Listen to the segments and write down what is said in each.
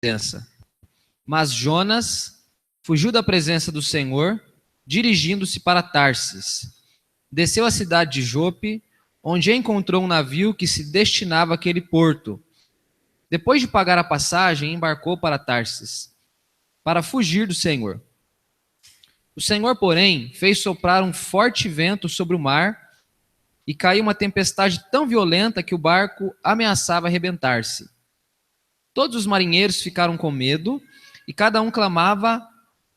presença. Mas Jonas fugiu da presença do Senhor, dirigindo-se para Tarsis. Desceu à cidade de Jope, onde encontrou um navio que se destinava àquele porto. Depois de pagar a passagem, embarcou para Tarsis, para fugir do Senhor. O Senhor, porém, fez soprar um forte vento sobre o mar e caiu uma tempestade tão violenta que o barco ameaçava arrebentar-se. Todos os marinheiros ficaram com medo e cada um clamava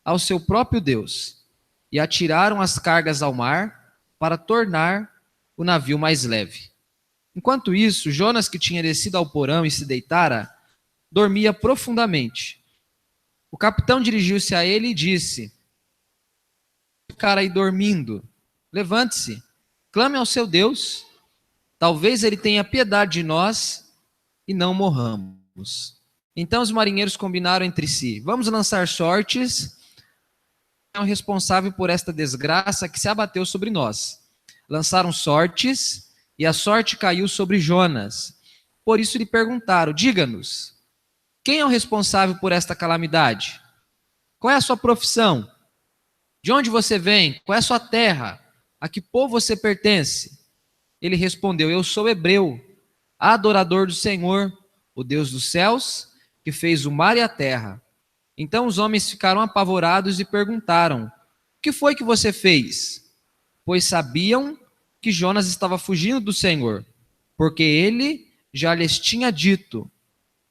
ao seu próprio Deus, e atiraram as cargas ao mar para tornar o navio mais leve. Enquanto isso, Jonas, que tinha descido ao porão e se deitara, dormia profundamente. O capitão dirigiu-se a ele e disse: "Ficar aí dormindo, levante-se, clame ao seu Deus, talvez ele tenha piedade de nós e não morramos." Então os marinheiros combinaram entre si: "Vamos lançar sortes é o responsável por esta desgraça que se abateu sobre nós." Lançaram sortes e a sorte caiu sobre Jonas. Por isso lhe perguntaram: "Diga-nos, quem é o responsável por esta calamidade? Qual é a sua profissão? De onde você vem? Qual é a sua terra? A que povo você pertence?" Ele respondeu: "Eu sou hebreu, adorador do Senhor, o Deus dos céus, que fez o mar e a terra." Então os homens ficaram apavorados e perguntaram: "O que foi que você fez?" Pois sabiam que Jonas estava fugindo do Senhor, porque ele já lhes tinha dito.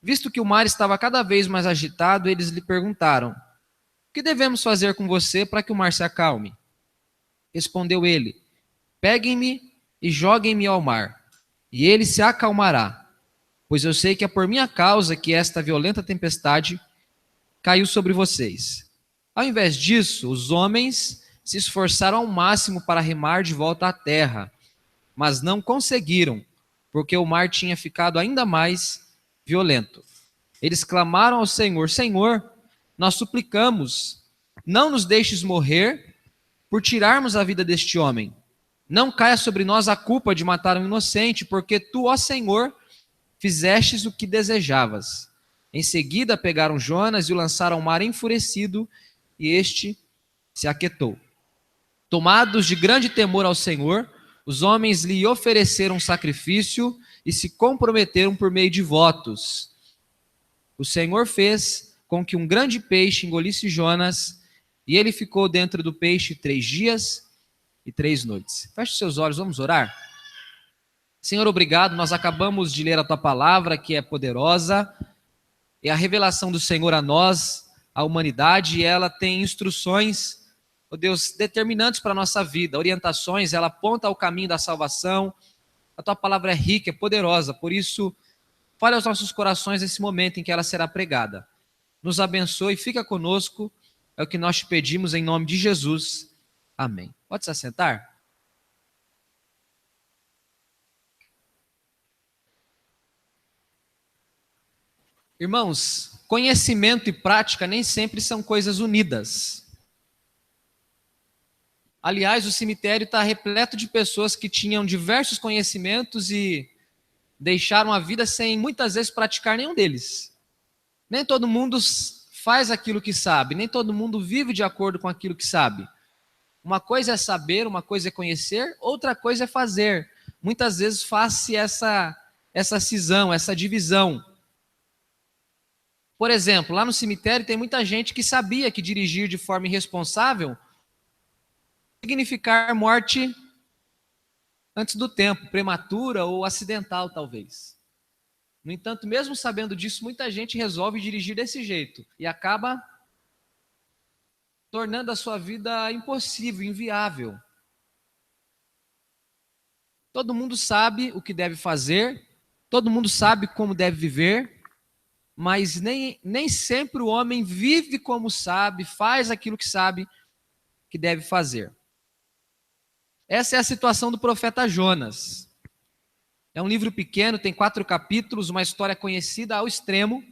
Visto que o mar estava cada vez mais agitado, eles lhe perguntaram: "O que devemos fazer com você para que o mar se acalme?" Respondeu ele: "Peguem-me e joguem-me ao mar, e ele se acalmará, pois eu sei que é por minha causa que esta violenta tempestade caiu sobre vocês." Ao invés disso, os homens se esforçaram ao máximo para remar de volta à terra, mas não conseguiram, porque o mar tinha ficado ainda mais violento. Eles clamaram ao Senhor: "Senhor, nós suplicamos, não nos deixes morrer por tirarmos a vida deste homem. Não caia sobre nós a culpa de matar um inocente, porque tu, ó Senhor, fizestes o que desejavas." Em seguida pegaram Jonas e o lançaram ao mar enfurecido, e este se aquietou. Tomados de grande temor ao Senhor, os homens lhe ofereceram sacrifício e se comprometeram por meio de votos. O Senhor fez com que um grande peixe engolisse Jonas, e ele ficou dentro do peixe 3 dias e 3 noites. Feche seus olhos, vamos orar? Senhor, obrigado, nós acabamos de ler a tua palavra, que é poderosa, é a revelação do Senhor a nós, a humanidade, e ela tem instruções, ó Deus, determinantes para a nossa vida, orientações, ela aponta ao caminho da salvação. A tua palavra é rica, é poderosa, por isso, fale aos nossos corações nesse momento em que ela será pregada. Nos abençoe, fica conosco, é o que nós te pedimos em nome de Jesus. Amém. Pode se assentar? Irmãos, conhecimento e prática nem sempre são coisas unidas. Aliás, o cemitério está repleto de pessoas que tinham diversos conhecimentos e deixaram a vida sem muitas vezes praticar nenhum deles. Nem todo mundo faz aquilo que sabe, nem todo mundo vive de acordo com aquilo que sabe. Uma coisa é saber, uma coisa é conhecer, outra coisa é fazer. Muitas vezes faz-se essa cisão, essa divisão. Por exemplo, lá no cemitério tem muita gente que sabia que dirigir de forma irresponsável significar morte antes do tempo, prematura ou acidental, talvez. No entanto, mesmo sabendo disso, muita gente resolve dirigir desse jeito e acaba tornando a sua vida impossível, inviável. Todo mundo sabe o que deve fazer, todo mundo sabe como deve viver, mas nem sempre o homem vive como sabe, faz aquilo que sabe que deve fazer. Essa é a situação do profeta Jonas. É um livro pequeno, tem 4 capítulos, uma história conhecida ao extremo.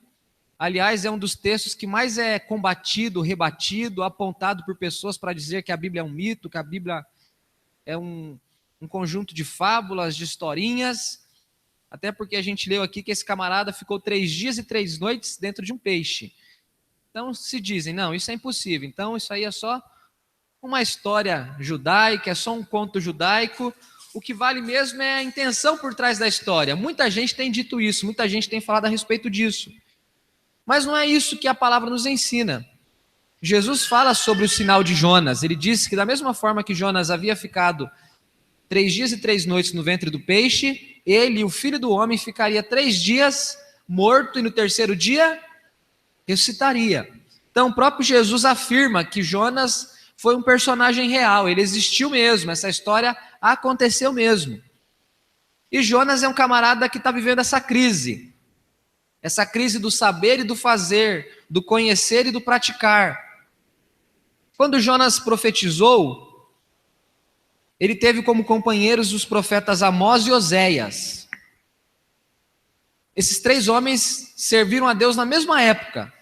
Aliás, é um dos textos que mais é combatido, rebatido, apontado por pessoas para dizer que a Bíblia é um mito, que a Bíblia é um conjunto de fábulas, de historinhas. Até porque a gente leu aqui que esse camarada ficou 3 dias e 3 noites dentro de um peixe. Então se dizem, não, isso é impossível. Então isso aí é só uma história judaica, é só um conto judaico. O que vale mesmo é a intenção por trás da história. Muita gente tem dito isso, muita gente tem falado a respeito disso. Mas não é isso que a palavra nos ensina. Jesus fala sobre o sinal de Jonas. Ele disse que da mesma forma que Jonas havia ficado 3 dias e 3 noites no ventre do peixe, ele, o filho do homem, ficaria 3 dias morto e no terceiro dia ressuscitaria. Então o próprio Jesus afirma que Jonas foi um personagem real, ele existiu mesmo, essa história aconteceu mesmo. E Jonas é um camarada que está vivendo essa crise do saber e do fazer, do conhecer e do praticar. Quando Jonas profetizou, ele teve como companheiros os profetas Amós e Oséias. Esses 3 homens serviram a Deus na mesma época.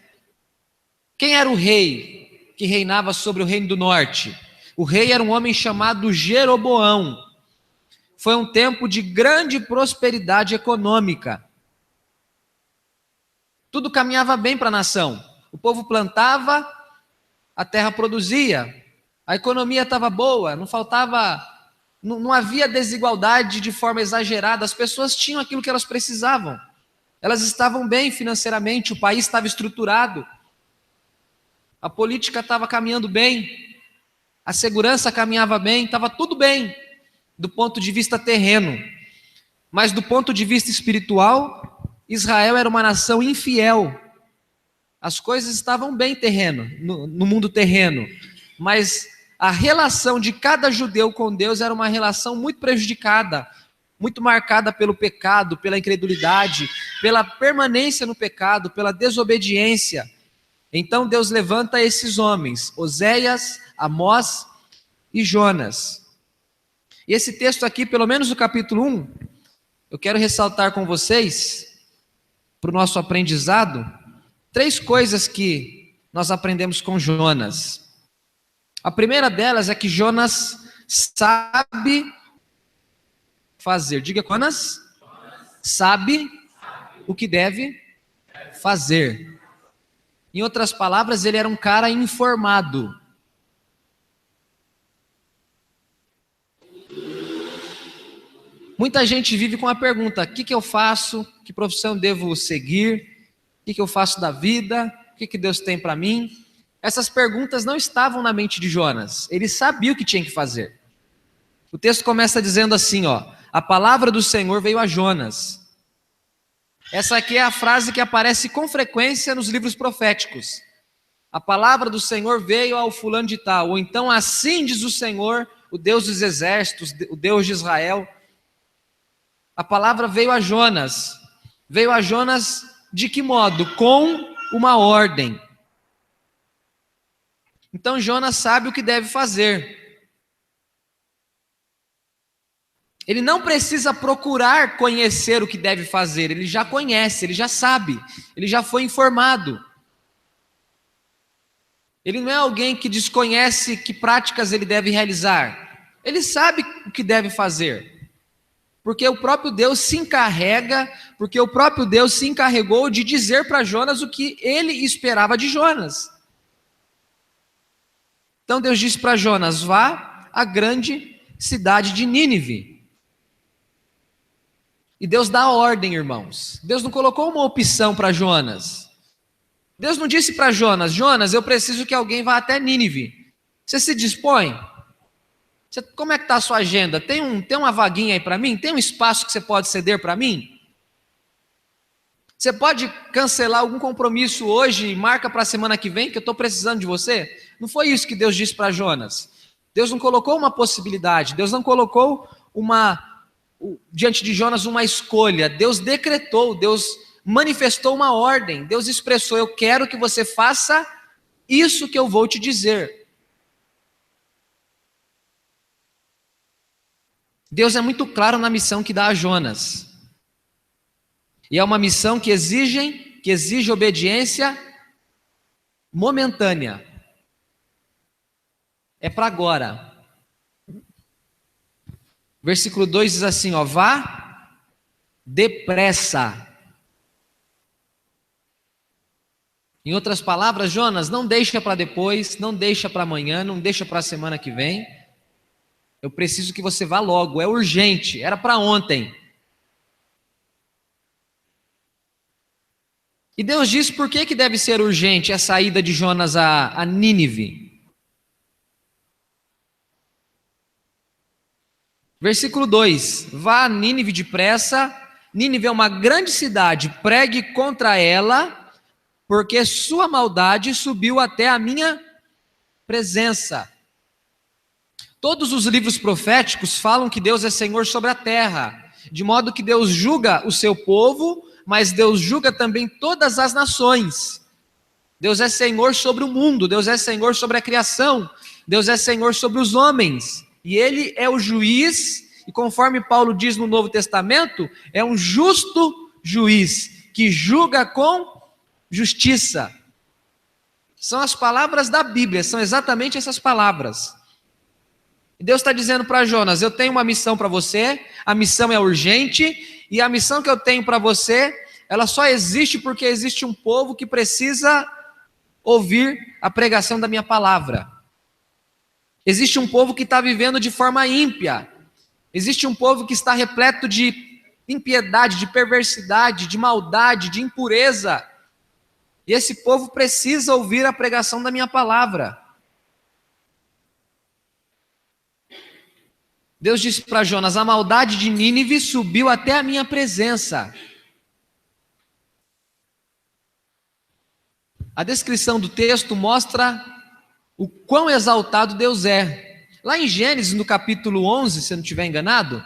Quem era o rei que reinava sobre o reino do norte? O rei era um homem chamado Jeroboão. Foi um tempo de grande prosperidade econômica. Tudo caminhava bem para a nação. O povo plantava, a terra produzia, a economia estava boa, não havia desigualdade de forma exagerada, as pessoas tinham aquilo que elas precisavam. Elas estavam bem financeiramente, o país estava estruturado, a política estava caminhando bem, a segurança caminhava bem, estava tudo bem, do ponto de vista terreno. Mas do ponto de vista espiritual, Israel era uma nação infiel. As coisas estavam bem no mundo terreno, mas a relação de cada judeu com Deus era uma relação muito prejudicada, muito marcada pelo pecado, pela incredulidade, pela permanência no pecado, pela desobediência. Então Deus levanta esses homens, Oséias, Amós e Jonas. E esse texto aqui, pelo menos no capítulo 1, eu quero ressaltar com vocês, para o nosso aprendizado, 3 coisas que nós aprendemos com Jonas. A primeira delas é que Jonas sabe fazer. Diga, Jonas sabe o que deve fazer. Em outras palavras, ele era um cara informado. Muita gente vive com a pergunta: o que eu faço? Que profissão devo seguir? O que eu faço da vida? O que Deus tem para mim? Essas perguntas não estavam na mente de Jonas. Ele sabia o que tinha que fazer. O texto começa dizendo assim, a palavra do Senhor veio a Jonas. Essa aqui é a frase que aparece com frequência nos livros proféticos. A palavra do Senhor veio ao fulano de tal, ou então assim diz o Senhor, o Deus dos exércitos, o Deus de Israel. A palavra veio a Jonas. Veio a Jonas de que modo? Com uma ordem. Então Jonas sabe o que deve fazer. Ele não precisa procurar conhecer o que deve fazer, ele já conhece, ele já sabe, ele já foi informado. Ele não é alguém que desconhece que práticas ele deve realizar. Ele sabe o que deve fazer. Porque o próprio Deus se encarregou de dizer para Jonas o que ele esperava de Jonas. Então Deus disse para Jonas: vá à grande cidade de Nínive. E Deus dá ordem, irmãos. Deus não colocou uma opção para Jonas. Deus não disse para Jonas: Jonas, eu preciso que alguém vá até Nínive. Você se dispõe? Como é que está a sua agenda? Tem uma vaguinha aí para mim? Tem um espaço que você pode ceder para mim? Você pode cancelar algum compromisso hoje e marca para a semana que vem, que eu estou precisando de você? Não foi isso que Deus disse para Jonas. Deus não colocou uma possibilidade, Deus não colocou diante de Jonas uma escolha. Deus decretou, Deus manifestou uma ordem. Deus expressou: eu quero que você faça isso que eu vou te dizer. Deus é muito claro na missão que dá a Jonas. E é uma missão que exige obediência momentânea. É para agora. Versículo 2 diz assim, vá, depressa. Em outras palavras, Jonas, não deixa para depois, não deixa para amanhã, não deixa para a semana que vem. Eu preciso que você vá logo, é urgente, era para ontem. E Deus diz por que deve ser urgente a saída de Jonas a Nínive. Versículo 2: Vá a Nínive depressa. Nínive é uma grande cidade, pregue contra ela, porque sua maldade subiu até a minha presença. Todos os livros proféticos falam que Deus é Senhor sobre a terra, de modo que Deus julga o seu povo, mas Deus julga também todas as nações. Deus é Senhor sobre o mundo, Deus é Senhor sobre a criação, Deus é Senhor sobre os homens, e Ele é o juiz, e conforme Paulo diz no Novo Testamento, é um justo juiz, que julga com justiça. São as palavras da Bíblia, são exatamente essas palavras. E Deus está dizendo para Jonas: eu tenho uma missão para você, a missão é urgente, e a missão que eu tenho para você, ela só existe porque existe um povo que precisa ouvir a pregação da minha palavra. Existe um povo que está vivendo de forma ímpia. Existe um povo que está repleto de impiedade, de perversidade, de maldade, de impureza. E esse povo precisa ouvir a pregação da minha palavra. Deus disse para Jonas: a maldade de Nínive subiu até a minha presença. A descrição do texto mostra o quão exaltado Deus é. Lá em Gênesis, no capítulo 11, se eu não estiver enganado,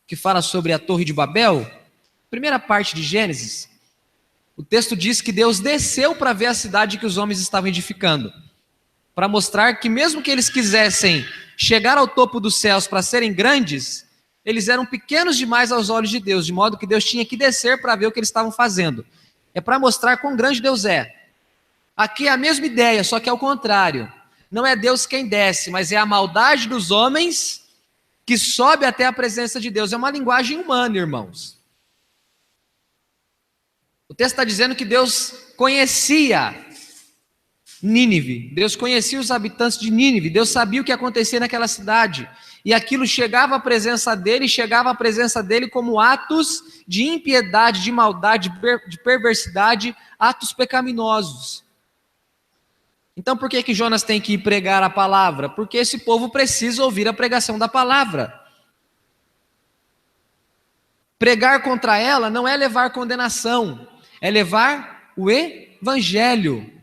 que fala sobre a Torre de Babel, primeira parte de Gênesis, o texto diz que Deus desceu para ver a cidade que os homens estavam edificando, para mostrar que mesmo que eles quisessem chegar ao topo dos céus para serem grandes, eles eram pequenos demais aos olhos de Deus, de modo que Deus tinha que descer para ver o que eles estavam fazendo. É para mostrar quão grande Deus é. Aqui é a mesma ideia, só que é o contrário. Não é Deus quem desce, mas é a maldade dos homens que sobe até a presença de Deus. É uma linguagem humana, irmãos. O texto está dizendo que Deus conhecia Nínive, Deus conhecia os habitantes de Nínive, Deus sabia o que acontecia naquela cidade, e aquilo chegava à presença dele como atos de impiedade, de maldade, de perversidade, atos pecaminosos. Então por que Jonas tem que ir pregar a palavra? Porque esse povo precisa ouvir a pregação da palavra. Pregar contra ela não é levar condenação, é levar o evangelho.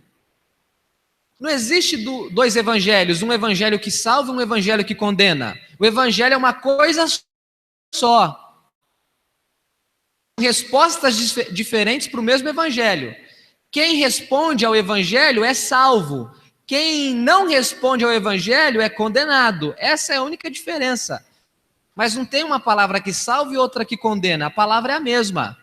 Não existe dois evangelhos, um evangelho que salva e um evangelho que condena. O evangelho é uma coisa só. Respostas diferentes para o mesmo evangelho. Quem responde ao evangelho é salvo. Quem não responde ao evangelho é condenado. Essa é a única diferença. Mas não tem uma palavra que salva e outra que condena. A palavra é a mesma.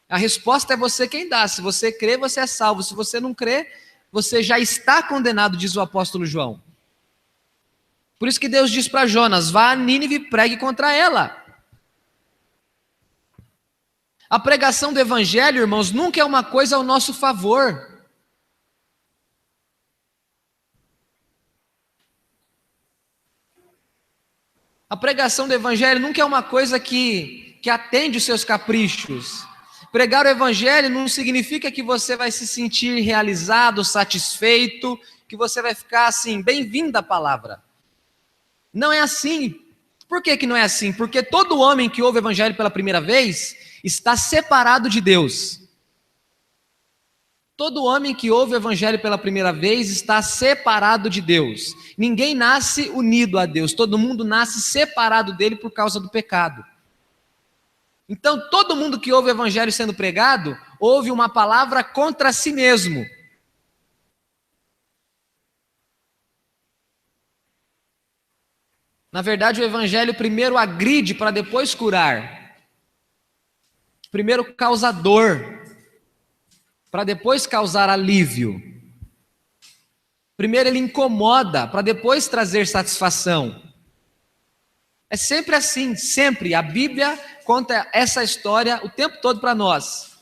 A resposta é você quem dá. Se você crê, você é salvo. Se você não crê, você já está condenado, diz o apóstolo João. Por isso que Deus diz para Jonas: vá a Nínive e pregue contra ela. A pregação do evangelho, irmãos, nunca é uma coisa ao nosso favor. A pregação do evangelho nunca é uma coisa que atende os seus caprichos. Pregar o evangelho não significa que você vai se sentir realizado, satisfeito, que você vai ficar assim, bem-vindo à palavra. Não é assim. Por que não é assim? Porque todo homem que ouve o evangelho pela primeira vez está separado de Deus. Todo homem que ouve o evangelho pela primeira vez está separado de Deus. Ninguém nasce unido a Deus, todo mundo nasce separado dele por causa do pecado. Então, todo mundo que ouve o evangelho sendo pregado, ouve uma palavra contra si mesmo. Na verdade, o evangelho primeiro agride para depois curar. Primeiro causa dor, para depois causar alívio. Primeiro ele incomoda, para depois trazer satisfação. É sempre assim, sempre. A Bíblia conta essa história o tempo todo para nós.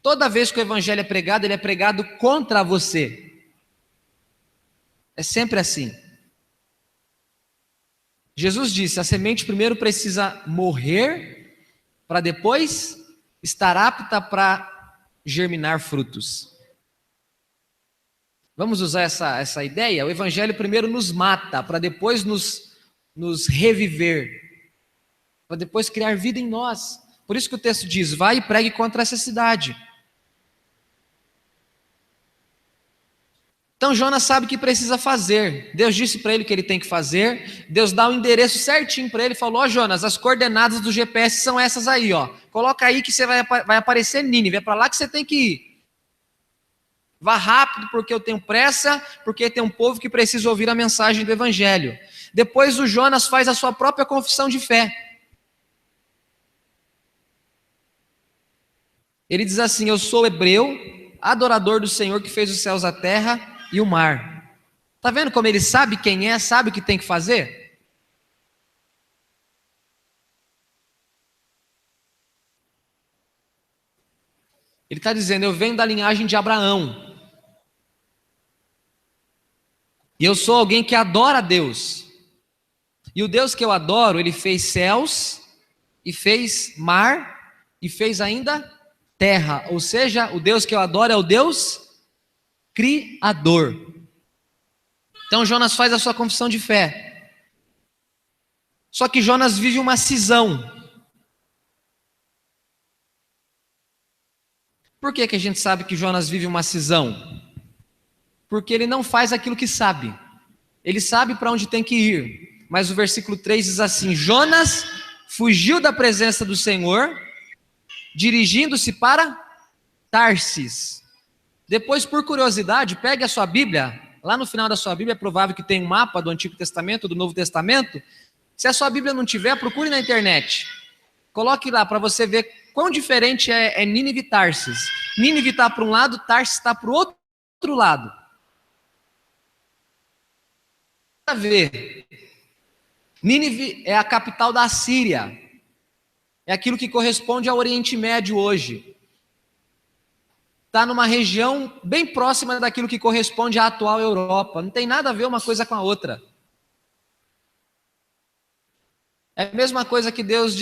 Toda vez que o evangelho é pregado, ele é pregado contra você. É sempre assim. Jesus disse: a semente primeiro precisa morrer para depois estar apta para germinar frutos. Vamos usar essa ideia? O evangelho primeiro nos mata para depois nos reviver, para depois criar vida em nós. Por isso que o texto diz: vai e pregue contra essa cidade. Então Jonas sabe o que precisa fazer. Deus disse para ele o que ele tem que fazer. Deus dá o endereço certinho para ele. Falou: ó, Jonas, as coordenadas do GPS são essas aí, ó. Coloca aí que você vai aparecer Nínive. É para lá que você tem que ir. Vá rápido, porque eu tenho pressa, porque tem um povo que precisa ouvir a mensagem do evangelho. Depois o Jonas faz a sua própria confissão de fé. Ele diz assim: eu sou hebreu, adorador do Senhor que fez os céus, a terra e o mar. Está vendo como ele sabe quem é, sabe o que tem que fazer? Ele está dizendo: eu venho da linhagem de Abraão. E eu sou alguém que adora a Deus. E o Deus que eu adoro, ele fez céus, e fez mar, e fez ainda terra. Ou seja, o Deus que eu adoro é o Deus Criador. Então Jonas faz a sua confissão de fé. Só que Jonas vive uma cisão. Por que a gente sabe que Jonas vive uma cisão? Porque ele não faz aquilo que sabe. Ele sabe para onde tem que ir. Mas o versículo 3 diz assim: Jonas fugiu da presença do Senhor, dirigindo-se para Tarsis. Depois, por curiosidade, pegue a sua Bíblia. Lá no final da sua Bíblia é provável que tenha um mapa do Antigo Testamento, do Novo Testamento. Se a sua Bíblia não tiver, procure na internet. Coloque lá para você ver quão diferente é Nínive e Tarsis. Nínive está para um lado, Tarsis está para o outro lado. A ver. Nínive é a capital da Síria. É aquilo que corresponde ao Oriente Médio hoje. Está numa região bem próxima daquilo que corresponde à atual Europa. Não tem nada a ver uma coisa com a outra. É a mesma coisa que Deus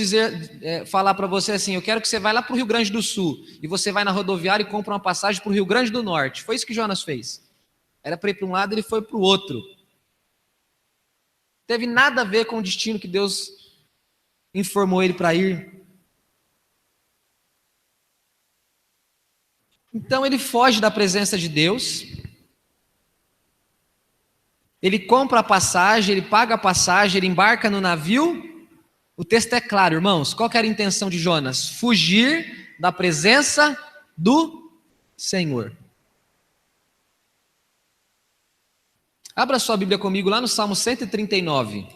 falar para você assim: eu quero que você vá lá para o Rio Grande do Sul. E você vai na rodoviária e compra uma passagem para o Rio Grande do Norte. Foi isso que Jonas fez. Era para ir para um lado, ele foi para o outro. Teve nada a ver com o destino que Deus informou ele para ir. Então ele foge da presença de Deus. Ele compra a passagem, ele paga a passagem, ele embarca no navio. O texto é claro, irmãos. Qual que era a intenção de Jonas? Fugir da presença do Senhor. Abra sua Bíblia comigo lá no Salmo 139.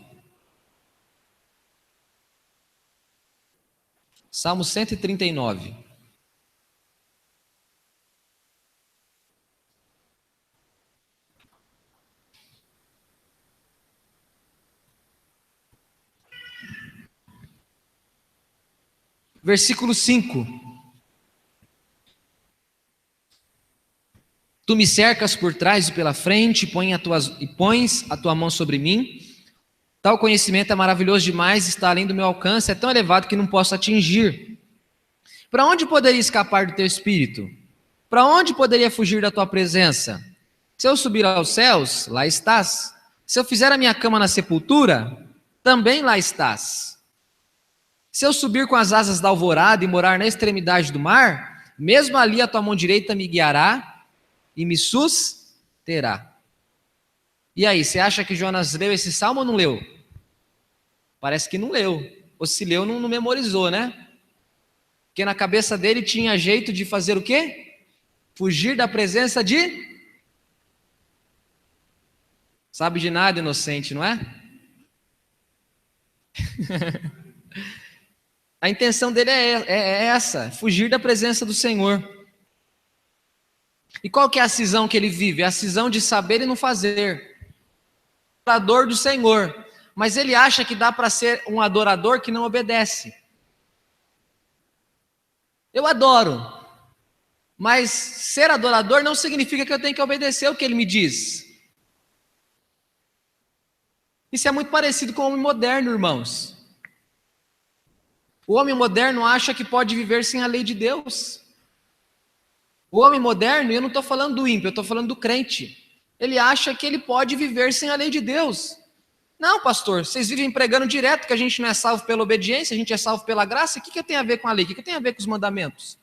Salmo 139. Versículo 5. Tu me cercas por trás e pela frente, pões a tua mão sobre mim. Tal conhecimento é maravilhoso demais, está além do meu alcance, é tão elevado que não posso atingir. Para onde poderia escapar do teu espírito? Para onde poderia fugir da tua presença? Se eu subir aos céus, lá estás. Se eu fizer a minha cama na sepultura, também lá estás. Se eu subir com as asas da alvorada e morar na extremidade do mar, mesmo ali a tua mão direita me guiará e me susterá. E aí, você acha que Jonas leu esse salmo ou não leu? Parece que não leu. Ou se leu, não memorizou, né? Porque na cabeça dele tinha jeito de fazer o quê? Fugir da presença de... Sabe de nada, inocente, não é? A intenção dele é essa, fugir da presença do Senhor. E qual que é a cisão que ele vive? É a cisão de saber e não fazer. Adorador do Senhor. mas ele acha que dá para ser um adorador que não obedece. Eu adoro, mas ser adorador não significa que eu tenho que obedecer o que ele me diz. Isso é muito parecido com o homem moderno, irmãos. O homem moderno acha que pode viver sem a lei de Deus. O homem moderno, e eu não estou falando do ímpio, eu estou falando do crente. Ele acha que ele pode viver sem a lei de Deus. Não, pastor, vocês vivem pregando direto que a gente não é salvo pela obediência, a gente é salvo pela graça. O que tem a ver com a lei? O que tem a ver com os mandamentos?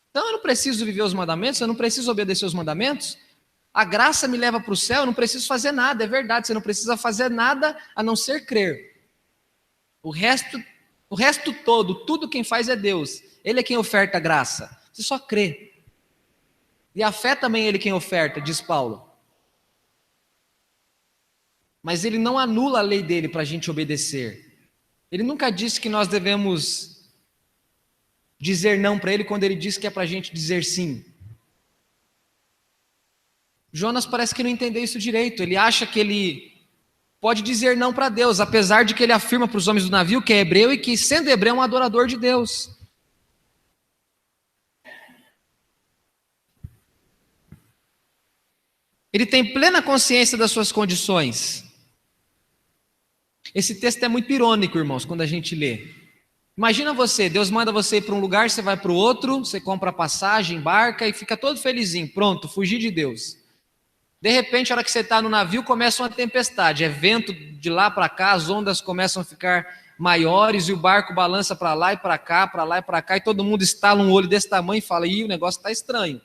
Então eu não preciso viver os mandamentos, eu não preciso obedecer os mandamentos. A graça me leva para o céu, eu não preciso fazer nada, é verdade, você não precisa fazer nada a não ser crer. O resto todo, tudo quem faz é Deus. Ele é quem oferta a graça. Você só crê. E a fé também é ele quem oferta, diz Paulo. Mas ele não anula a lei dele para a gente obedecer. Ele nunca disse que nós devemos dizer não para ele quando ele diz que é para a gente dizer sim. Jonas parece que não entendeu isso direito. Ele acha que ele pode dizer não para Deus, apesar de que ele afirma para os homens do navio que é hebreu e que, sendo hebreu, é um adorador de Deus. Ele tem plena consciência das suas condições. Esse texto é muito irônico, irmãos, quando a gente lê. Imagina você, Deus manda você ir para um lugar, você vai para o outro, você compra passagem, embarca e fica todo felizinho, pronto, fugir de Deus. De repente, a hora que você está no navio, começa uma tempestade, é vento de lá para cá, as ondas começam a ficar maiores e o barco balança para lá e para cá, e todo mundo estala um olho desse tamanho e fala, ih, o negócio está estranho.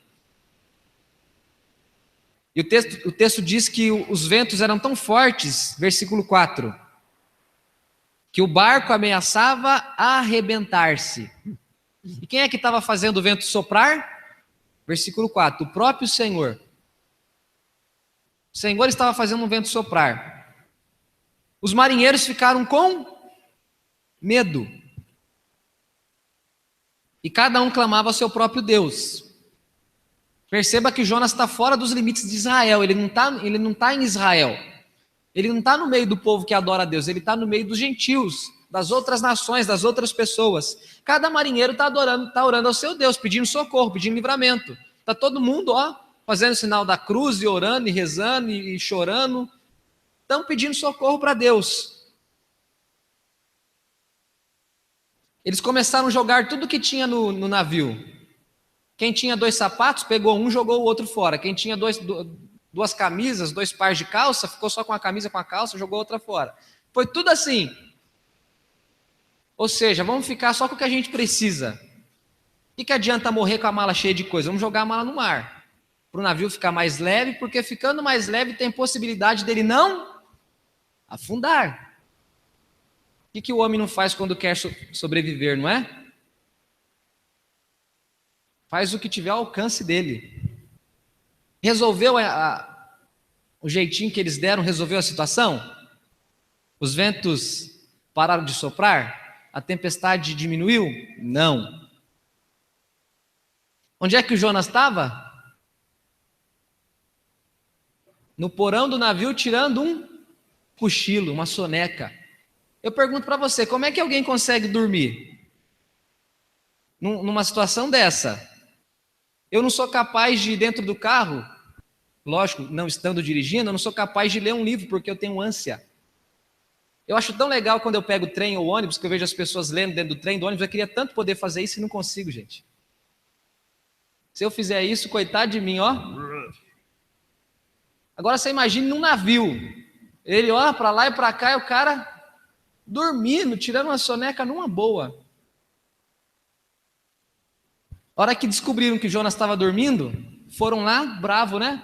E o texto diz que os ventos eram tão fortes, versículo 4, que o barco ameaçava arrebentar-se. E quem é que estava fazendo o vento soprar? Versículo 4, o próprio Senhor. O Senhor estava fazendo o vento soprar. Os marinheiros ficaram com medo. E cada um clamava ao seu próprio Deus. Perceba que Jonas está fora dos limites de Israel, ele não está em Israel. Ele não está no meio do povo que adora a Deus, ele está no meio dos gentios, das outras nações, das outras pessoas. Cada marinheiro está adorando, está orando ao seu Deus, pedindo socorro, pedindo livramento. Está todo mundo, fazendo o sinal da cruz e orando e rezando e chorando. Estão pedindo socorro para Deus. Eles começaram a jogar tudo que tinha no navio. Quem tinha 2 sapatos, pegou um, jogou o outro fora. Quem tinha duas camisas, 2 pares de calça, ficou só com a camisa, com a calça, jogou outra fora. Foi tudo assim. Ou seja, vamos ficar só com o que a gente precisa. O que adianta morrer com a mala cheia de coisa? Vamos jogar a mala no mar. Para o navio ficar mais leve, porque ficando mais leve tem possibilidade dele não afundar. O que o homem não faz quando quer sobreviver, não é? Faz o que tiver ao alcance dele. Resolveu o jeitinho que eles deram, resolveu a situação? Os ventos pararam de soprar? A tempestade diminuiu? Não. Onde é que o Jonas estava? No porão do navio, tirando um cochilo, uma soneca. Eu pergunto para você, como é que alguém consegue dormir numa situação dessa? Eu não sou capaz de ir dentro do carro, lógico, não estando dirigindo, eu não sou capaz de ler um livro porque eu tenho ânsia. Eu acho tão legal quando eu pego o trem ou ônibus, que eu vejo as pessoas lendo dentro do trem, do ônibus, eu queria tanto poder fazer isso e não consigo, gente. Se eu fizer isso, coitado de mim, Agora você imagine num navio, ele olha para lá e para cá e o cara dormindo, tirando uma soneca numa boa. A hora que descobriram que Jonas estava dormindo, foram lá, bravo, né?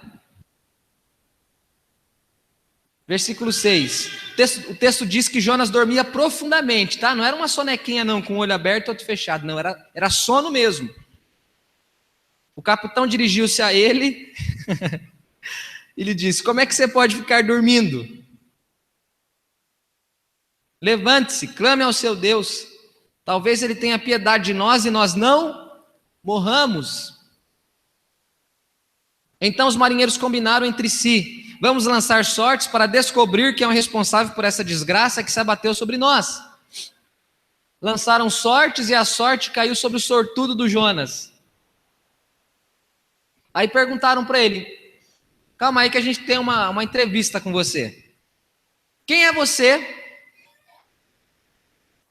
Versículo 6. O texto diz que Jonas dormia profundamente, tá? Não era uma sonequinha não, com o olho aberto e outro fechado, não, era sono mesmo. O capitão dirigiu-se a ele e lhe disse, como é que você pode ficar dormindo? Levante-se, clame ao seu Deus, talvez ele tenha piedade de nós e nós não morramos. Então os marinheiros combinaram entre si, Vamos lançar sortes para descobrir quem é o responsável por essa desgraça que se abateu sobre nós. Lançaram sortes e a sorte caiu sobre o sortudo do Jonas. Aí perguntaram para ele: calma aí que a gente tem uma entrevista com você. Quem é você?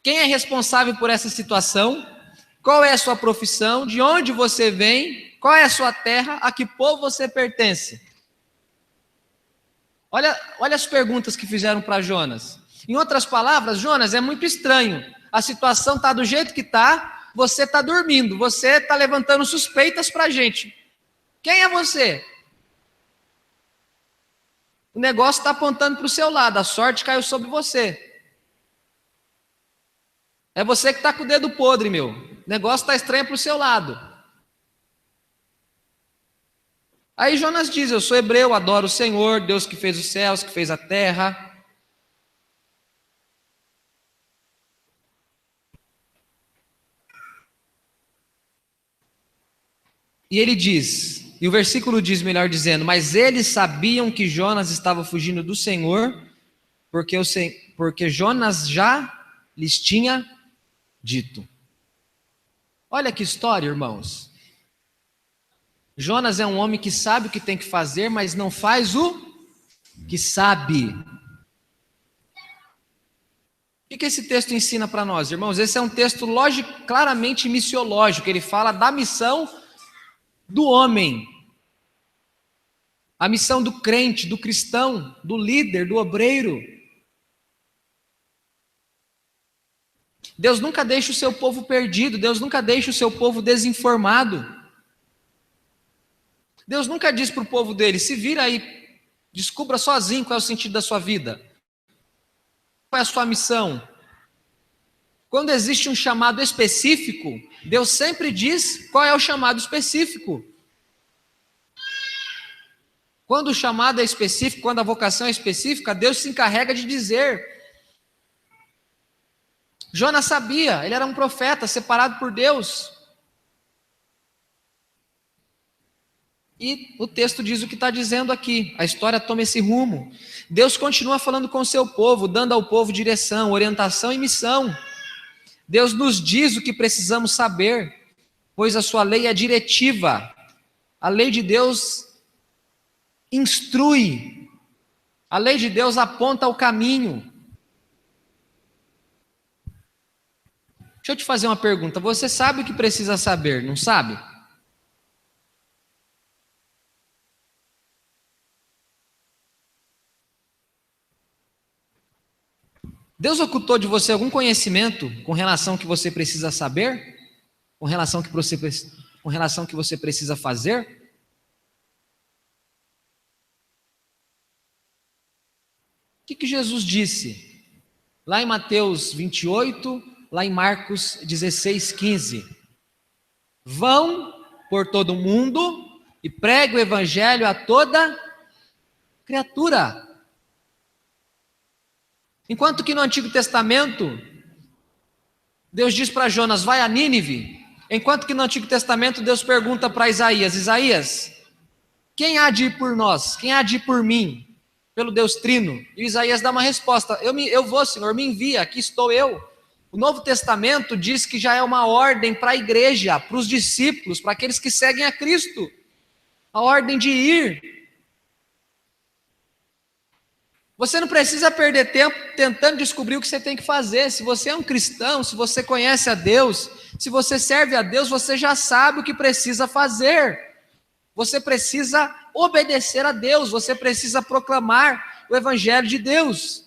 Quem é responsável por essa situação? Qual é a sua profissão? De onde você vem? Qual é a sua terra? A que povo você pertence? Olha as perguntas que fizeram para Jonas. Em outras palavras, Jonas, é muito estranho. A situação está do jeito que está, você está dormindo, você está levantando suspeitas para a gente. Quem é você? O negócio está apontando para o seu lado, a sorte caiu sobre você. É você que está com o dedo podre, meu. O negócio está estranho para o seu lado. Aí Jonas diz: eu sou hebreu, adoro o Senhor, Deus que fez os céus, que fez a terra. E ele diz, e o versículo diz, melhor dizendo, mas eles sabiam que Jonas estava fugindo do Senhor, porque Jonas já lhes tinha dito. Olha que história, irmãos. Jonas é um homem que sabe o que tem que fazer, mas não faz o que sabe. O que esse texto ensina para nós, irmãos? Esse é um texto claramente missiológico. Ele fala da missão do homem, a missão do crente, do cristão, do líder, do obreiro. Deus nunca deixa o seu povo perdido, Deus nunca deixa o seu povo desinformado. Deus nunca diz para o povo dele: se vira aí, descubra sozinho qual é o sentido da sua vida, qual é a sua missão. Quando existe um chamado específico, Deus sempre diz qual é o chamado específico. Quando o chamado é específico, quando a vocação é específica, Deus se encarrega de dizer. Jonas sabia, ele era um profeta separado por Deus. E o texto diz o que está dizendo aqui, a história toma esse rumo. Deus continua falando com o seu povo, dando ao povo direção, orientação e missão. Deus nos diz o que precisamos saber, pois a sua lei é diretiva. A lei de Deus instrui. A lei de Deus aponta o caminho. Deixa eu te fazer uma pergunta. Você sabe o que precisa saber, não sabe? Deus ocultou de você algum conhecimento com relação ao que você precisa saber? Com relação ao que você precisa fazer? O que Jesus disse? Lá em Mateus 28, lá em Marcos 16, 15. Vão por todo o mundo e pregue o evangelho a toda criatura. Enquanto que no Antigo Testamento, Deus diz para Jonas: vai a Nínive. Enquanto que no Antigo Testamento, Deus pergunta para Isaías: Isaías, quem há de ir por nós? Quem há de ir por mim? Pelo Deus Trino. E Isaías dá uma resposta: eu vou, Senhor, me envia, aqui estou eu. O Novo Testamento diz que já é uma ordem para a igreja, para os discípulos, para aqueles que seguem a Cristo. A ordem de ir. Você não precisa perder tempo tentando descobrir o que você tem que fazer. Se você é um cristão, se você conhece a Deus, se você serve a Deus, você já sabe o que precisa fazer. Você precisa obedecer a Deus, você precisa proclamar o Evangelho de Deus.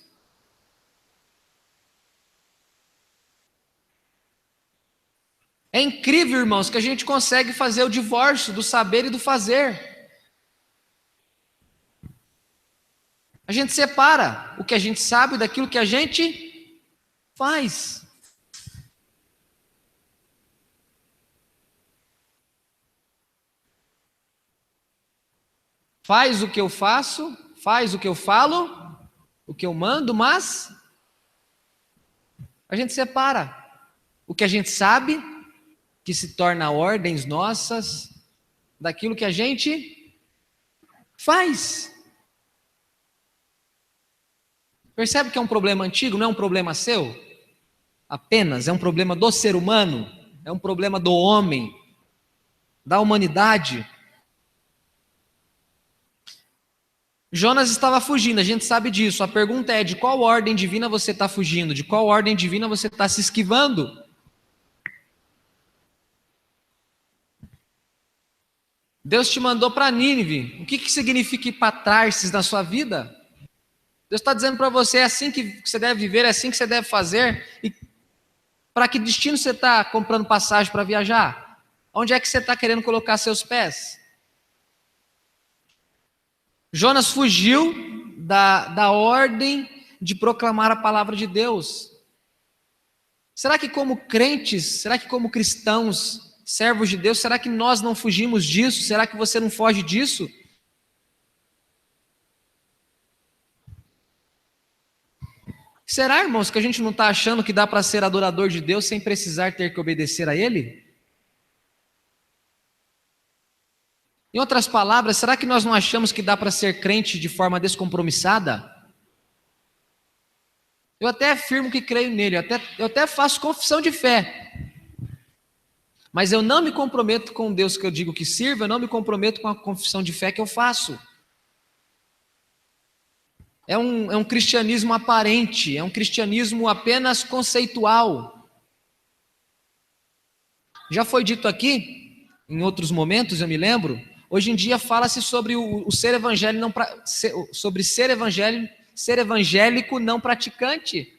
É incrível, irmãos, que a gente consegue fazer o divórcio do saber e do fazer. A gente separa o que a gente sabe daquilo que a gente faz. Faz o que eu faço, faz o que eu falo, o que eu mando, mas a gente separa o que a gente sabe, que se torna ordens nossas, daquilo que a gente faz. Percebe que é um problema antigo, não é um problema seu? Apenas, é um problema do ser humano, é um problema do homem, da humanidade. Jonas estava fugindo, a gente sabe disso. A pergunta é: de qual ordem divina você está fugindo? De qual ordem divina você está se esquivando? Deus te mandou para Nínive. O que significa ir para Tarsis na sua vida? Deus está dizendo para você: é assim que você deve viver, é assim que você deve fazer. E para que destino você está comprando passagem para viajar? Onde é que você está querendo colocar seus pés? Jonas fugiu da ordem de proclamar a palavra de Deus. Será que como crentes, será que como cristãos, servos de Deus, será que nós não fugimos disso? Será que você não foge disso? Será, irmãos, que a gente não está achando que dá para ser adorador de Deus sem precisar ter que obedecer a Ele? Em outras palavras, será que nós não achamos que dá para ser crente de forma descompromissada? Eu até afirmo que creio nele, eu até faço confissão de fé. Mas eu não me comprometo com o Deus que eu digo que sirvo, eu não me comprometo com a confissão de fé que eu faço. É um cristianismo aparente, é um cristianismo apenas conceitual. Já foi dito aqui, em outros momentos, eu me lembro, hoje em dia fala-se sobre o ser evangélico sobre ser evangélico não praticante.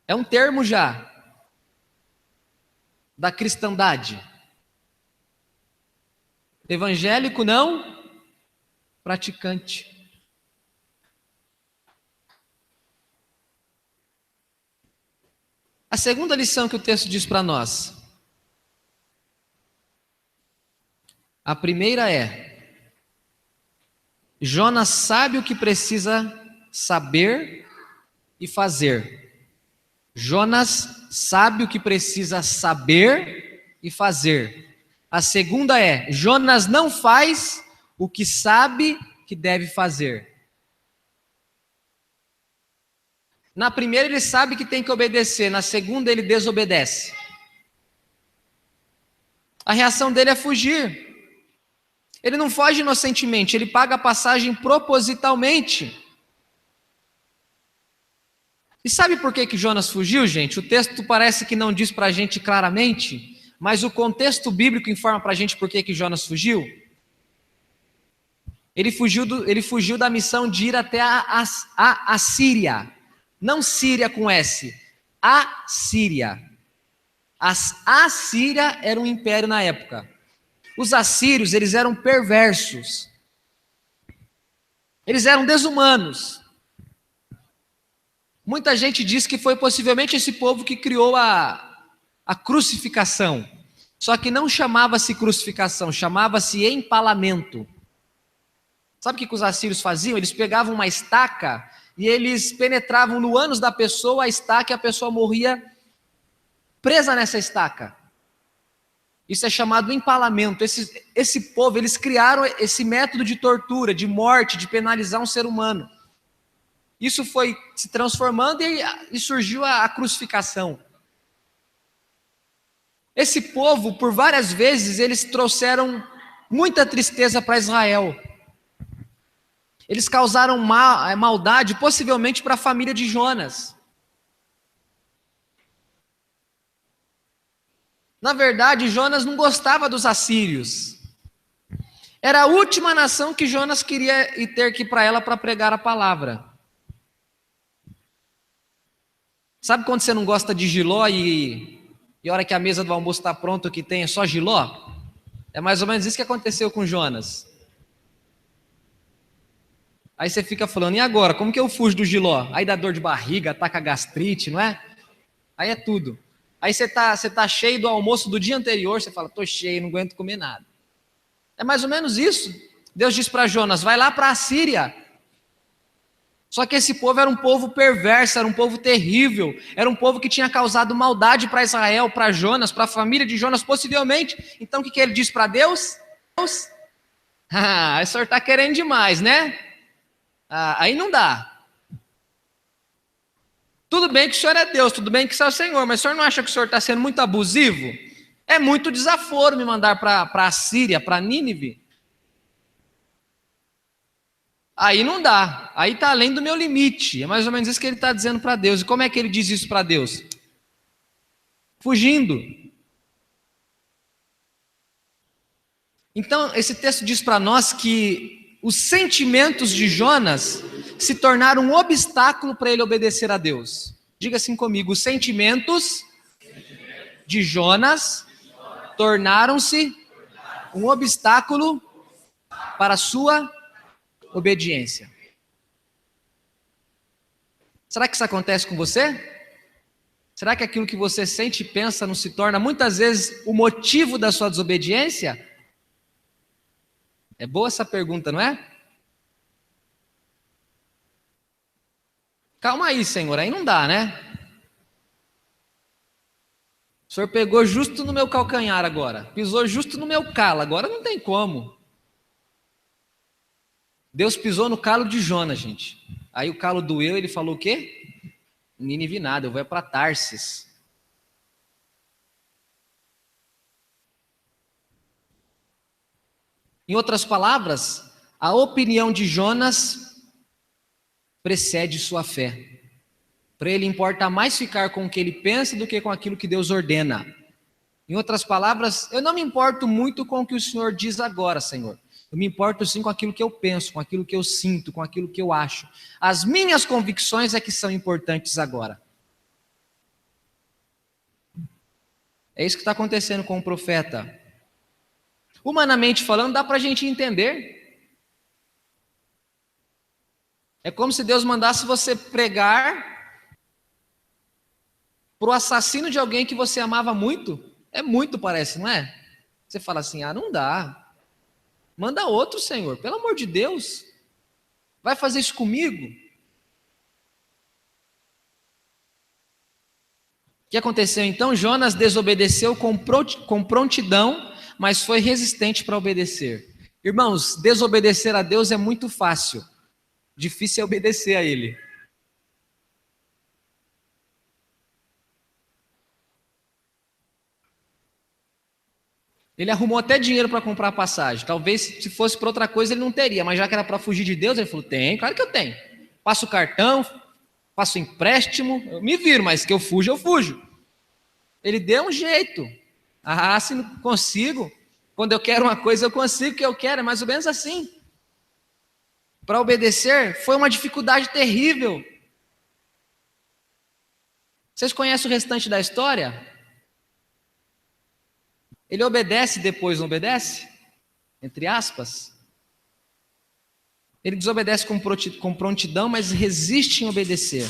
É um termo já da cristandade. Evangélico não praticante. A segunda lição que o texto diz para nós. A primeira é: Jonas sabe o que precisa saber e fazer. Jonas sabe o que precisa saber e fazer. A segunda é: Jonas não faz o que sabe que deve fazer. Na primeira ele sabe que tem que obedecer, na segunda ele desobedece. A reação dele é fugir. Ele não foge inocentemente, ele paga a passagem propositalmente. E sabe por que Jonas fugiu, gente? O texto parece que não diz para a gente claramente, mas o contexto bíblico informa para a gente por que Jonas fugiu. Ele fugiu da missão de ir até a Síria. Não Síria com S, a Síria. A Síria era um império na época. Os assírios, eles eram perversos. Eles eram desumanos. Muita gente diz que foi possivelmente esse povo que criou a crucificação. Só que não chamava-se crucificação, chamava-se empalamento. Sabe o que os assírios faziam? Eles pegavam uma estaca e eles penetravam no ânus da pessoa a estaca e a pessoa morria presa nessa estaca. Isso é chamado empalamento. Esse povo, eles criaram esse método de tortura, de morte, de penalizar um ser humano. Isso foi se transformando e surgiu a crucificação. Esse povo, por várias vezes, eles trouxeram muita tristeza para Israel. Eles causaram maldade, possivelmente para a família de Jonas. Na verdade, Jonas não gostava dos assírios. Era a última nação que Jonas queria ter que ir para ela para pregar a palavra. Sabe quando você não gosta de jiló e a hora que a mesa do almoço está pronta, que tem só jiló? É mais ou menos isso que aconteceu com Jonas. Aí você fica falando: e agora? Como que eu fujo do jiló? Aí dá dor de barriga, ataca gastrite, não é? Aí é tudo. Aí você tá cheio do almoço do dia anterior, você fala: tô cheio, não aguento comer nada. É mais ou menos isso. Deus diz para Jonas: vai lá para a Síria. Só que esse povo era um povo perverso, era um povo terrível, era um povo que tinha causado maldade para Israel, para Jonas, para a família de Jonas, possivelmente. Então o que ele diz para Deus? Deus, o senhor está querendo demais, né? Aí não dá. Tudo bem que o Senhor é Deus, tudo bem que o Senhor é o Senhor, mas o Senhor não acha que o Senhor está sendo muito abusivo? É muito desaforo me mandar para a Síria, para Nínive. Aí não dá, aí está além do meu limite. É mais ou menos isso que ele está dizendo para Deus. E como é que ele diz isso para Deus? Fugindo. Então, esse texto diz para nós que os sentimentos de Jonas se tornaram um obstáculo para ele obedecer a Deus. Diga assim comigo: os sentimentos de Jonas tornaram-se um obstáculo para a sua obediência. Será que isso acontece com você? Será que aquilo que você sente e pensa não se torna muitas vezes o motivo da sua desobediência? É boa essa pergunta, não é? Calma aí, Senhor, aí não dá, né? O Senhor pegou justo no meu calcanhar agora, pisou justo no meu calo, agora não tem como. Deus pisou no calo de Jonas, gente. Aí o calo doeu, ele falou o quê? Nínive nada, eu vou para Tarsis. Em outras palavras, a opinião de Jonas precede sua fé. Para ele importa mais ficar com o que ele pensa do que com aquilo que Deus ordena. Em outras palavras, eu não me importo muito com o que o Senhor diz agora, Senhor. Eu me importo sim com aquilo que eu penso, com aquilo que eu sinto, com aquilo que eu acho. As minhas convicções é que são importantes agora. É isso que está acontecendo com o profeta. Humanamente falando, dá para a gente entender. É como se Deus mandasse você pregar para o assassino de alguém que você amava muito. É muito, parece, não é? Você fala assim, não dá. Manda outro, Senhor, pelo amor de Deus. Vai fazer isso comigo? O que aconteceu então? Jonas desobedeceu com prontidão, mas foi resistente para obedecer. Irmãos, desobedecer a Deus é muito fácil. Difícil é obedecer a Ele. Ele arrumou até dinheiro para comprar a passagem. Talvez se fosse para outra coisa ele não teria, mas já que era para fugir de Deus, ele falou: tem, claro que eu tenho. Passo o cartão, faço empréstimo, eu me viro, mas que eu fujo, eu fujo. Ele deu um jeito. Se não consigo, quando eu quero uma coisa eu consigo o que eu quero, é mais ou menos assim. Para obedecer foi uma dificuldade terrível. Vocês conhecem o restante da história? Ele obedece depois, não obedece? Entre aspas. Ele desobedece com prontidão, mas resiste em obedecer.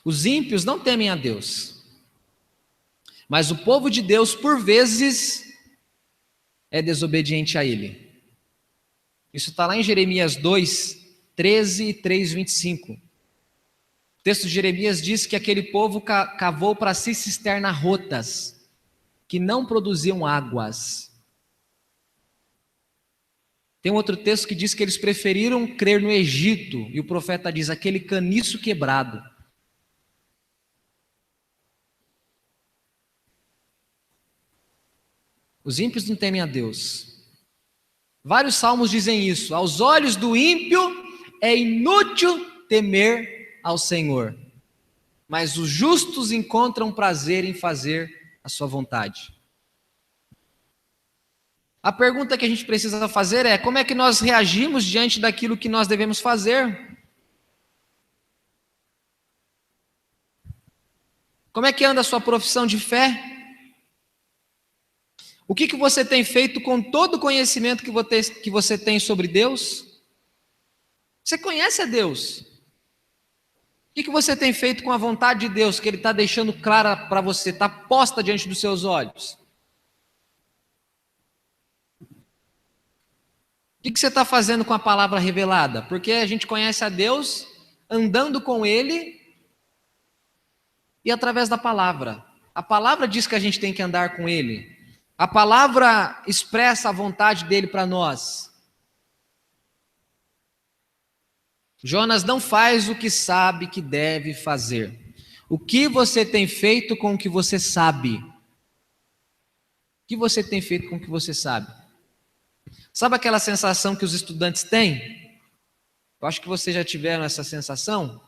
Os ímpios não temem a Deus. Mas o povo de Deus, por vezes, é desobediente a Ele. Isso está lá em Jeremias 2, 13 e 3, 25. O texto de Jeremias diz que aquele povo cavou para si cisternas rotas, que não produziam águas. Tem um outro texto que diz que eles preferiram crer no Egito, e o profeta diz, aquele caniço quebrado. Os ímpios não temem a Deus. Vários salmos dizem isso. Aos olhos do ímpio é inútil temer ao Senhor, mas os justos encontram prazer em fazer a sua vontade. A pergunta que a gente precisa fazer é: como é que nós reagimos diante daquilo que nós devemos fazer? Como é que anda a sua profissão de fé? O que você tem feito com todo o conhecimento que você tem sobre Deus? Você conhece a Deus? O que você tem feito com a vontade de Deus, que Ele está deixando clara para você, está posta diante dos seus olhos? O que você está fazendo com a palavra revelada? Porque a gente conhece a Deus andando com Ele e através da palavra. A palavra diz que a gente tem que andar com Ele. A palavra expressa a vontade dele para nós. Jonas não faz o que sabe que deve fazer. O que você tem feito com o que você sabe? O que você tem feito com o que você sabe? Sabe aquela sensação que os estudantes têm? Eu acho que vocês já tiveram essa sensação.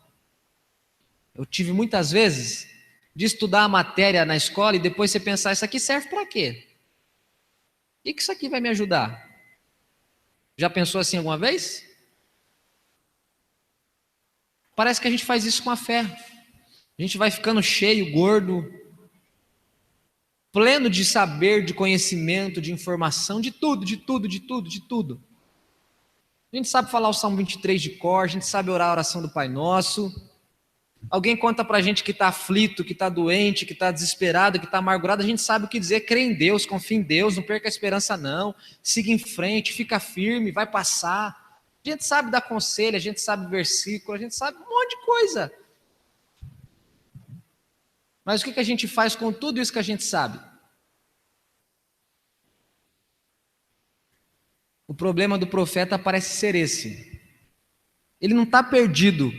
Eu tive muitas vezes de estudar a matéria na escola e depois você pensar, isso aqui serve para quê? O que isso aqui vai me ajudar? Já pensou assim alguma vez? Parece que a gente faz isso com a fé. A gente vai ficando cheio, gordo, pleno de saber, de conhecimento, de informação, de tudo, de tudo, de tudo, de tudo. A gente sabe falar o Salmo 23 de cor, a gente sabe orar a oração do Pai Nosso. Alguém conta pra gente que está aflito, que está doente, que está desesperado, que está amargurado, a gente sabe o que dizer, crê em Deus, confia em Deus, não perca a esperança não, siga em frente, fica firme, vai passar. A gente sabe dar conselho, a gente sabe versículo, a gente sabe um monte de coisa. Mas o que a gente faz com tudo isso que a gente sabe? O problema do profeta parece ser esse. Ele não está perdido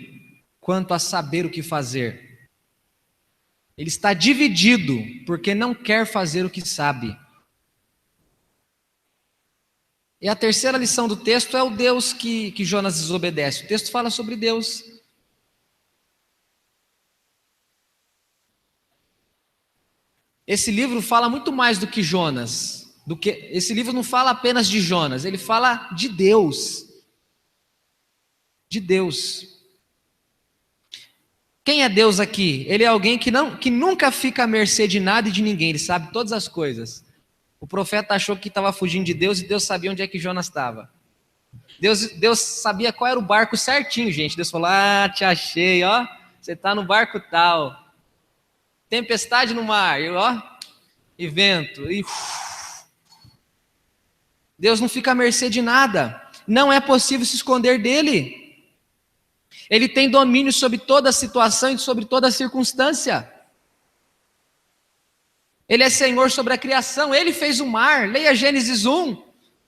quanto a saber o que fazer. Ele está dividido porque não quer fazer o que sabe. E a terceira lição do texto é o Deus que Jonas desobedece. O texto fala sobre Deus. Esse livro fala muito mais do que Jonas. Esse livro não fala apenas de Jonas, ele fala de Deus. De Deus. Quem é Deus aqui? Ele é alguém que nunca fica à mercê de nada e de ninguém, ele sabe todas as coisas. O profeta achou que estava fugindo de Deus e Deus sabia onde é que Jonas estava. Deus sabia qual era o barco certinho, gente. Deus falou, te achei, ó, você está no barco tal. Tempestade no mar, e vento, Deus não fica à mercê de nada, não é possível se esconder dele, ele tem domínio sobre toda a situação e sobre toda a circunstância, ele é Senhor sobre a criação, ele fez o mar, leia Gênesis 1,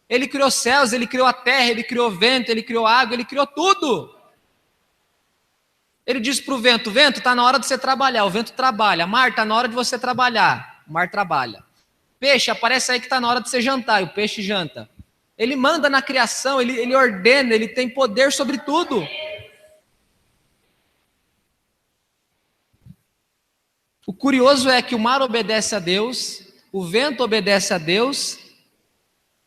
ele criou céus, ele criou a terra, ele criou vento, ele criou água, ele criou tudo. Ele diz para o vento, está na hora de você trabalhar, o vento trabalha. Mar, está na hora de você trabalhar, o mar trabalha. Peixe, aparece aí que está na hora de você jantar, e o peixe janta. Ele manda na criação, ele ordena, ele tem poder sobre tudo. O curioso é que o mar obedece a Deus, o vento obedece a Deus,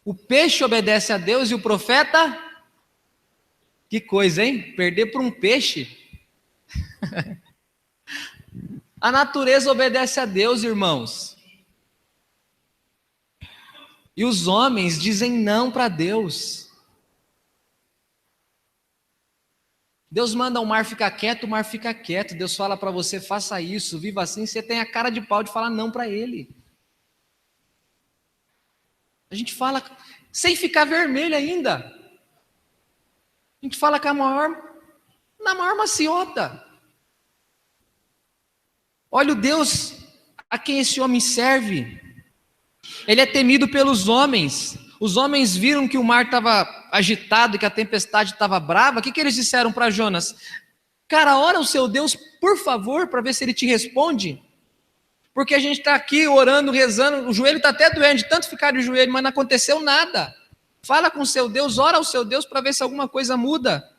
o peixe obedece a Deus e o profeta... Que coisa, hein? Perder por um peixe... A natureza obedece a Deus, irmãos. E os homens dizem não para Deus. Deus manda o mar ficar quieto, o mar fica quieto. Deus fala para você, faça isso, viva assim. Você tem a cara de pau de falar não para Ele. A gente fala sem ficar vermelho ainda. A gente fala na maior maciota. Olha o Deus a quem esse homem serve. Ele é temido pelos homens. Os homens viram que o mar estava agitado, que a tempestade estava brava. O que eles disseram para Jonas? Cara, ora o seu Deus, por favor, para ver se ele te responde. Porque a gente está aqui orando, rezando, o joelho está até doendo de tanto ficar de joelho, mas não aconteceu nada. Fala com o seu Deus, ora ao seu Deus para ver se alguma coisa muda.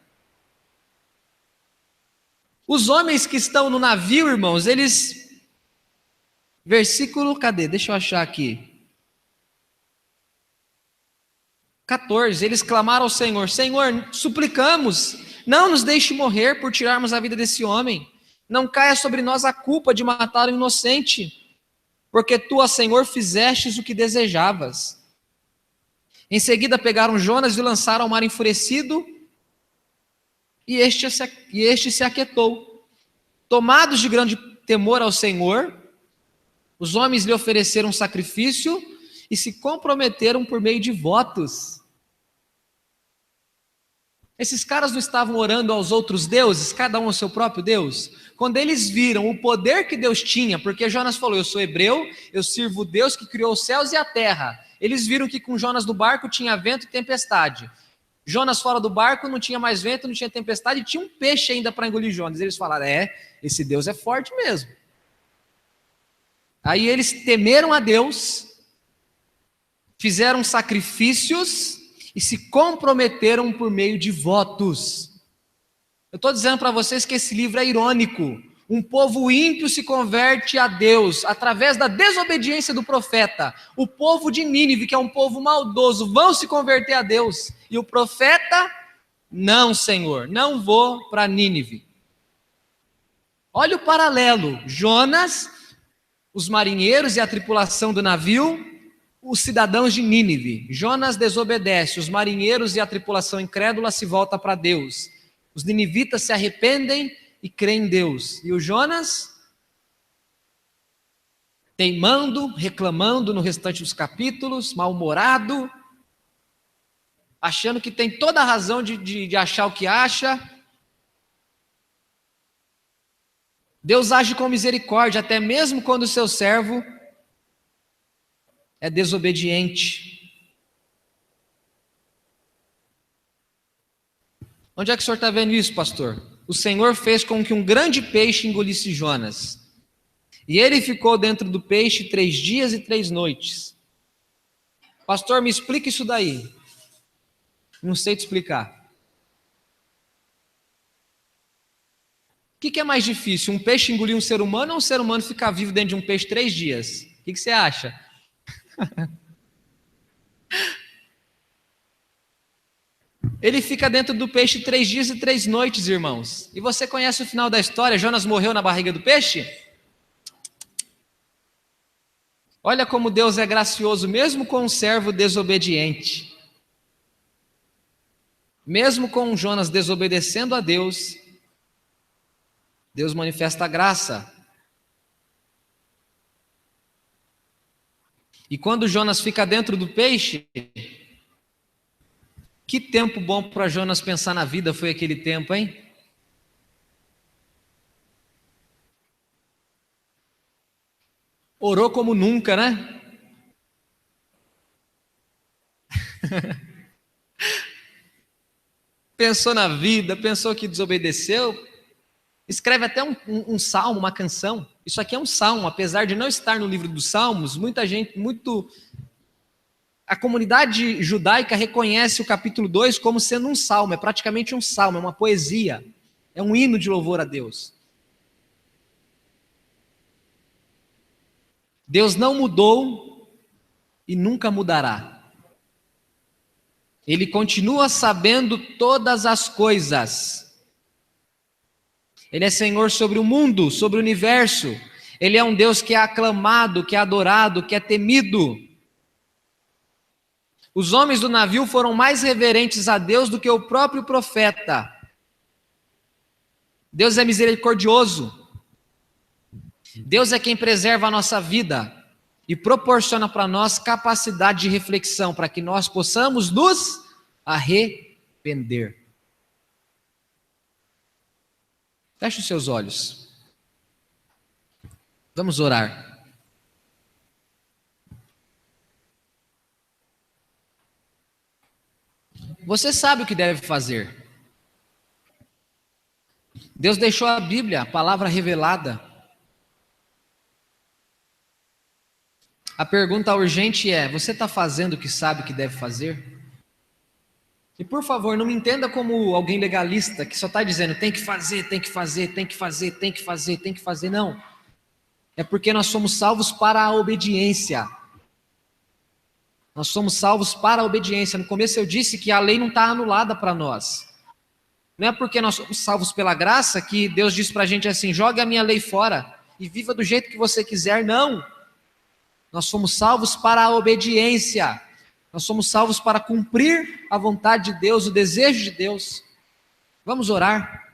Os homens que estão no navio, irmãos, eles... Versículo, cadê? Deixa eu achar aqui. 14, eles clamaram ao Senhor, Senhor, suplicamos, não nos deixe morrer por tirarmos a vida desse homem. Não caia sobre nós a culpa de matar o inocente, porque tu, ó Senhor, fizestes o que desejavas. Em seguida pegaram Jonas e o lançaram ao mar enfurecido, e este se aquietou. Tomados de grande temor ao Senhor, os homens lhe ofereceram sacrifício e se comprometeram por meio de votos. Esses caras não estavam orando aos outros deuses, cada um ao seu próprio Deus? Quando eles viram o poder que Deus tinha, porque Jonas falou, eu sou hebreu, eu sirvo o Deus que criou os céus e a terra. Eles viram que com Jonas no barco tinha vento e tempestade. Jonas fora do barco, não tinha mais vento, não tinha tempestade, e tinha um peixe ainda para engolir Jonas. Eles falaram, esse Deus é forte mesmo. Aí eles temeram a Deus, fizeram sacrifícios e se comprometeram por meio de votos. Eu estou dizendo para vocês que esse livro é irônico. Um povo ímpio se converte a Deus através da desobediência do profeta. O povo de Nínive, que é um povo maldoso, vão se converter a Deus. E o profeta, não, Senhor, não vou para Nínive. Olha o paralelo. Jonas, os marinheiros e a tripulação do navio, os cidadãos de Nínive. Jonas desobedece, os marinheiros e a tripulação incrédula se voltam para Deus. Os ninivitas se arrependem e creem em Deus. E o Jonas, teimando, reclamando no restante dos capítulos, mal-humorado, achando que tem toda a razão de achar o que acha. Deus age com misericórdia, até mesmo quando o seu servo é desobediente. Onde é que o senhor está vendo isso, pastor? O Senhor fez com que um grande peixe engolisse Jonas. E ele ficou dentro do peixe 3 dias e 3 noites. Pastor, me explica isso daí. Não sei te explicar. O que é mais difícil? Um peixe engolir um ser humano ou um ser humano ficar vivo dentro de um peixe 3 dias? O que você acha? Ele fica dentro do peixe 3 dias e 3 noites, irmãos. E você conhece o final da história? Jonas morreu na barriga do peixe? Olha como Deus é gracioso, mesmo com um servo desobediente. Mesmo com Jonas desobedecendo a Deus, Deus manifesta a graça. E quando Jonas fica dentro do peixe, que tempo bom para Jonas pensar na vida foi aquele tempo, hein? Orou como nunca, né? Pensou na vida, pensou que desobedeceu. Escreve até um salmo, uma canção. Isso aqui é um salmo, apesar de não estar no livro dos Salmos, a comunidade judaica reconhece o capítulo 2 como sendo um salmo, é praticamente um salmo, é uma poesia, é um hino de louvor a Deus. Deus não mudou e nunca mudará. Ele continua sabendo todas as coisas. Ele é Senhor sobre o mundo, sobre o universo. Ele é um Deus que é aclamado, que é adorado, que é temido. Os homens do navio foram mais reverentes a Deus do que o próprio profeta. Deus é misericordioso. Deus é quem preserva a nossa vida e proporciona para nós capacidade de reflexão, para que nós possamos nos arrepender. Feche os seus olhos. Vamos orar. Você sabe o que deve fazer. Deus deixou a Bíblia, a palavra revelada. A pergunta urgente é: você está fazendo o que sabe que deve fazer? E por favor, não me entenda como alguém legalista que só está dizendo tem que fazer, tem que fazer, tem que fazer, tem que fazer, tem que fazer. Não. É porque nós somos salvos para a obediência. Nós somos salvos para a obediência. No começo eu disse que a lei não está anulada para nós. Não é porque nós somos salvos pela graça que Deus diz para a gente assim: jogue a minha lei fora e viva do jeito que você quiser. Não. Nós somos salvos para a obediência. Nós somos salvos para cumprir a vontade de Deus, o desejo de Deus. Vamos orar.